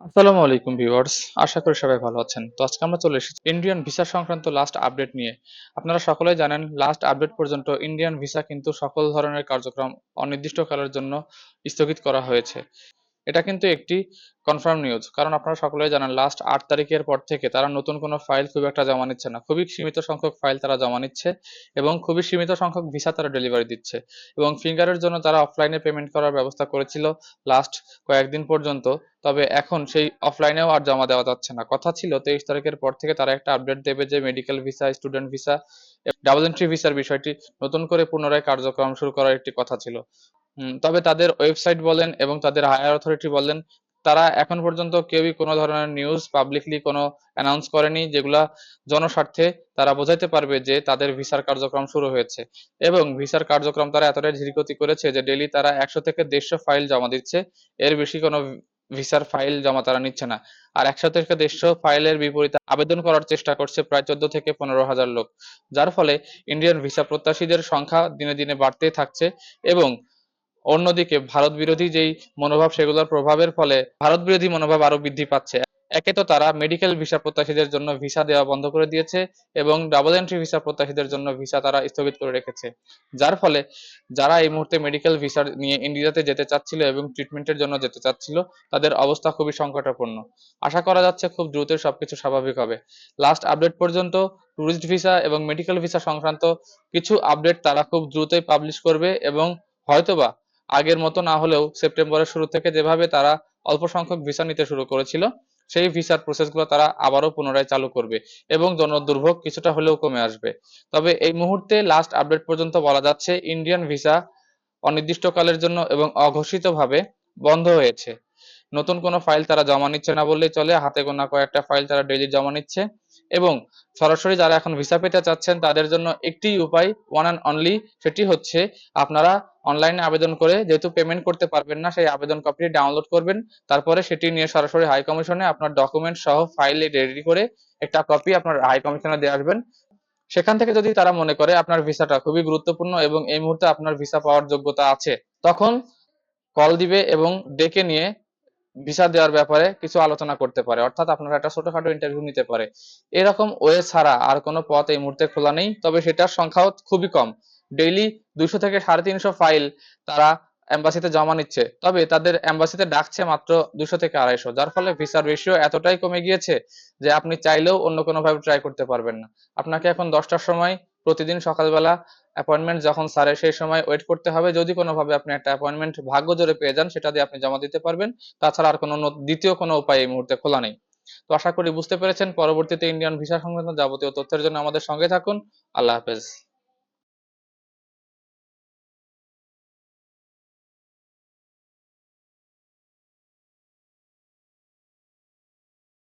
আসসালামু আলাইকুম ভিউয়ার্স, আশা করি সবাই ভালো আছেন। তো আজকে আমরা চলে এসেছি ইন্ডিয়ান ভিসা সংক্রান্ত লাস্ট আপডেট নিয়ে। আপনারা সকলেই জানেন লাস্ট আপডেট পর্যন্ত ইন্ডিয়ান ভিসা কিন্তু সকল ধরনের কার্যক্রম অনির্দিষ্টকালের জন্য স্থগিত করা হয়েছে। এটা কিন্তু একটি কনফার্ম নিউজ, কারণ আপনারা সকলেই জানেন লাস্ট 8 তারিখের পর থেকে তারা নতুন কোনো ফাইল খুব একটা জমা নিচ্ছে না। খুবই সীমিত সংখ্যক ফাইল তারা জমা নিচ্ছে এবং খুবই সীমিত সংখ্যক ভিসা তারা ডেলিভারি দিচ্ছে। এবং ফিঙ্গারের জন্য তারা অফলাইনে পেমেন্ট করার ব্যবস্থা করেছিল লাস্ট কয়েকদিন পর্যন্ত। তবে এখন সেই অফলাইনেও আর জমা দেওয়া যাচ্ছে না। কথা ছিল 23 তারিখের পর থেকে তারা একটা আপডেট দেবে যে medical visa, student visa, double entry ভিসার বিষয়টি নতুন করে পুনরায় কার্যক্রম শুরু করার একটি কথা ছিল। তবে তাদের ওয়েবসাইট বলেন এবং তাদের হায়ার অথরিটি বলেন, তারা এখন পর্যন্ত কেউই কোনো ধরনের নিউজ পাবলিকলি কোনো অ্যানাউন্স করেনি যেগুলা জনস্বার্থে তারা বোঝাইতে পারবে যে তাদের ভিসার কার্যক্রম শুরু হয়েছে। এবং ভিসার কার্যক্রম তারা এতটাই ধীরগতি করেছে যে ডেইলি তারা 100 থেকে 150 ফাইল জমা দিচ্ছে। এর বেশি কোনো ভিসার ফাইল জমা তারা নিচ্ছে না। আর 100 থেকে 150 ফাইলের বিপরীতে আবেদন করার চেষ্টা করছে প্রায় 14 থেকে 15 হাজার লোক। যার ফলে ইন্ডিয়ান ভিসা প্রত্যাশীদের সংখ্যা দিনে দিনে বাড়তেই থাকছে। এবং অন্যদিকে ভারত বিরোধী যেই মনোভাব, সেগুলোর প্রভাবের ফলে ভারত বিরোধী মনোভাব আরো বৃদ্ধি পাচ্ছে। একে তো তারা মেডিকেল ভিসা প্রত্যাশীদের জন্য ভিসা দেওয়া বন্ধ করে দিয়েছে এবং ডাবল এন্ট্রি ভিসা প্রত্যাশীদের জন্য ভিসা তারা স্থগিত করে রেখেছে। যার ফলে যারা এই মুহূর্তে মেডিকেল ভিসা নিয়ে ইন্ডিয়াতে যেতে চাচ্ছিল এবং ট্রিটমেন্টের জন্য যেতে চাচ্ছিল, তাদের অবস্থা খুবই সংকটাপন্ন। আশা করা যাচ্ছে খুব দ্রুতই সবকিছু স্বাভাবিক হবে। লাস্ট আপডেট পর্যন্ত ট্যুরিস্ট ভিসা এবং মেডিকেল ভিসা সংক্রান্ত কিছু আপডেট তারা খুব দ্রুতই পাবলিশ করবে এবং হয়তোবা আগের মতো না হলেও সেপ্টেম্বরের শুরু থেকে যেভাবে তারা অল্প সংখ্যক ভিসা নিতে শুরু করেছিল, সেই ভিসার প্রসেসগুলো তারা আবারও পুনরায় চালু করবে এবং জনদুর্ভোগ কিছুটা হলেও কমে আসবে। তবে এই মুহূর্তে লাস্ট আপডেট পর্যন্ত বলা যাচ্ছে ইন্ডিয়ান ভিসা অনির্দিষ্টকালের জন্য এবং অঘোষিতভাবে বন্ধ হয়েছে। নতুন কোনো ফাইল তারা জমা নিচ্ছে না বললেই চলে। হাতে গোনা কয়েকটা ফাইল তারা ডেইলি জমা নিচ্ছে এবং সরাসরি যারা এখন ভিসা পেতে চাচ্ছেন তাদের জন্য একটি উপায়, ওয়ান অ্যান্ড অনলি, সেটি হচ্ছে আপনারা অনলাইনে আবেদন করে, যেহেতু পেমেন্ট করতে পারবেন না, সেই আবেদন কপিটি ডাউনলোড করবেন। তারপরে সেটি নিয়ে সরাসরি হাই কমিশনে আপনার ডকুমেন্ট সহ ফাইল রেডি করে একটা কপি আপনার হাই কমিশনে দিয়ে আসবেন। সেখান থেকে যদি তারা মনে করে আপনার ভিসাটা খুবই গুরুত্বপূর্ণ এবং এই মুহূর্তে আপনার ভিসা পাওয়ার যোগ্যতা আছে, তখন কল দিবে এবং ডেকে নিয়ে ভিসা দেওয়ার ব্যাপারে কিছু আলোচনা করতে পারে, অর্থাৎ আপনারা একটা ছোটখাটো ইন্টারভিউ নিতে পারে। এরকম ওয়ে ছাড়া আর কোনো পথ এই মুহূর্তে খোলা নেই, তবে সেটার সংখ্যাও খুবই কম। ডেইলি 200 থেকে 350 ফাইল তারা এম্বাসিতে জমা নিচ্ছে, তবে তাদের এম্বাসিতে ডাকছে মাত্র 200 থেকে 250, যার ফলে ভিসার রেশিও এতটাই কমে গিয়েছে যে আপনি চাইলেও অন্য কোনোভাবে ট্রাই করতে পারবেন না। আপনাকে এখন 10টার সময় প্রতিদিন সকালবেলা অ্যাপয়েন্টমেন্ট যখন সারে সেই সময় ওয়েট করতে হবে। যদি কোনোভাবে আপনি একটা অ্যাপয়েন্টমেন্ট ভাগ্য জোরে পেয়ে যান, সেটা দিয়ে আপনি জমা দিতে পারবেন। তাছাড়া আর কোনো দ্বিতীয় কোনো উপায় এই মুহূর্তে খোলা নেই। তো আশা করি বুঝতে পেরেছেন। পরবর্তীতে ইন্ডিয়ান ভিসা সংক্রান্ত যাবতীয় তথ্যের জন্য আমাদের সঙ্গে থাকুন। আল্লাহ হাফেজ।